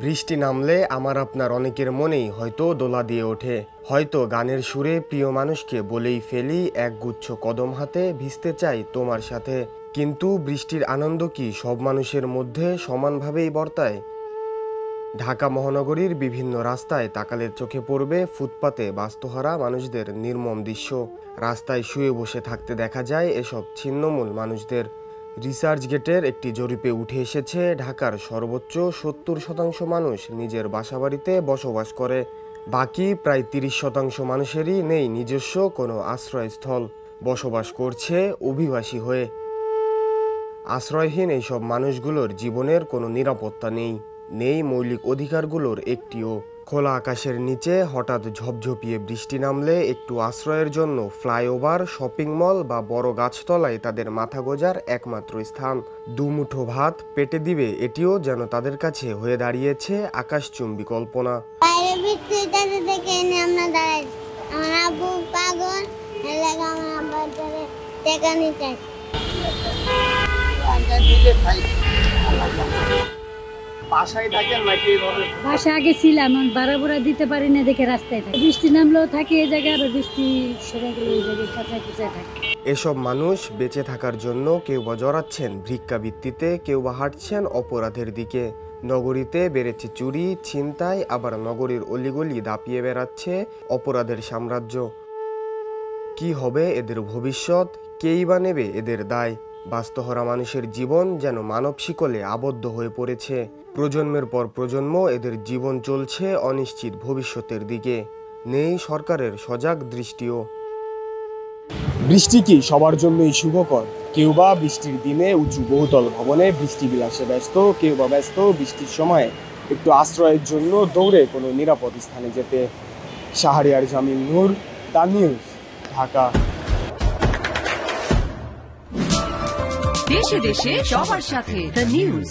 বৃষ্টি নামলে আমার আপনার অনেকের মনেই হয়তো দোলা দিয়ে ওঠে, হয়তো গানের সুরে প্রিয় মানুষকে বলেই ফেলি একগুচ্ছ কদম হাতে ভিজতে চাই তোমার সাথে। কিন্তু বৃষ্টির আনন্দ কি সব মানুষের মধ্যে সমানভাবেই বর্তায়? ঢাকা মহানগরীর বিভিন্ন রাস্তায় তাকালে চোখে পড়বে ফুটপাতে বাস্তুহারা মানুষদের নির্মম দৃশ্য। রাস্তায় শুয়ে বসে থাকতে দেখা যায় এসব ছিন্নমূল মানুষদের। রিসার্চ গেটের একটি জরিপে উঠে এসেছে ঢাকার সর্বোচ্চ ৭০% মানুষ নিজের বাসাবাড়িতে বসবাস করে। বাকি প্রায় ৩০% মানুষেরই নেই নিজস্ব কোনো আশ্রয়স্থল, বসবাস করছে অভিবাসী হয়ে। আশ্রয়হীন এইসব মানুষগুলোর জীবনের কোনো নিরাপত্তা নেই মৌলিক অধিকারগুলোর একটিও। খোলা আকাশের নিচে হঠাৎ ঝপঝপিয়ে বৃষ্টি নামলে একটু আশ্রয়ের জন্য ফ্লাইওভার, শপিং মল বা বড় গাছতলায় তাদের মাথা গোজার একমাত্র স্থান। দুমুঠো ভাত পেটে দিবে এটিও যেন তাদের কাছে হয়ে দাঁড়িয়েছে আকাশচুম্বী কল্পনা। বাসা আগে ছিলাম, ভাড়া ভরা দিতে পারি না দেখে রাস্তায় থাকি। বৃষ্টি নামলেও থাকি এই জায়গায়, আবার বৃষ্টি সেরে গেলে ওই জায়গায় কাঁচায় থাকে। এসব মানুষ বেঁচে থাকার জন্য কেউ বা জড়াচ্ছেন ভিক্ষাবৃত্তিতে, কেউ বা হাঁটছেন অপরাধের দিকে। নগরীতে বেড়েছে চুরি, ছিনতাই, আবার নগরীর অলিগলি দাপিয়ে বেড়াচ্ছে অপরাধের সাম্রাজ্য। কি হবে এদের ভবিষ্যৎ? কেই বা নেবে এদের দায়? বাস্তুহারা মানুষের জীবন যেন মানব শিকলে আবদ্ধ হয়ে পড়েছে। প্রজন্মের পর প্রজন্ম এদের জীবন চলছে অনিশ্চিত ভবিষ্যতের দিকে। নেই সরকারের সজাগ দৃষ্টিও। বৃষ্টি কি সবার জন্যই শুভকর? কেউ বা বৃষ্টির দিনে উঁচু বহুতল ভবনে বৃষ্টি বিলাসে ব্যস্ত, কেউ বা ব্যস্ত বৃষ্টির সময় একটু আশ্রয়ের জন্য দৌড়ে কোনো নিরাপদ স্থানে যেতে। শাহরিয়ার জামিল নূর, দ্য নিউজ, ঢাকা। দেশে দেশে সবার সাথে দ্য নিউজ।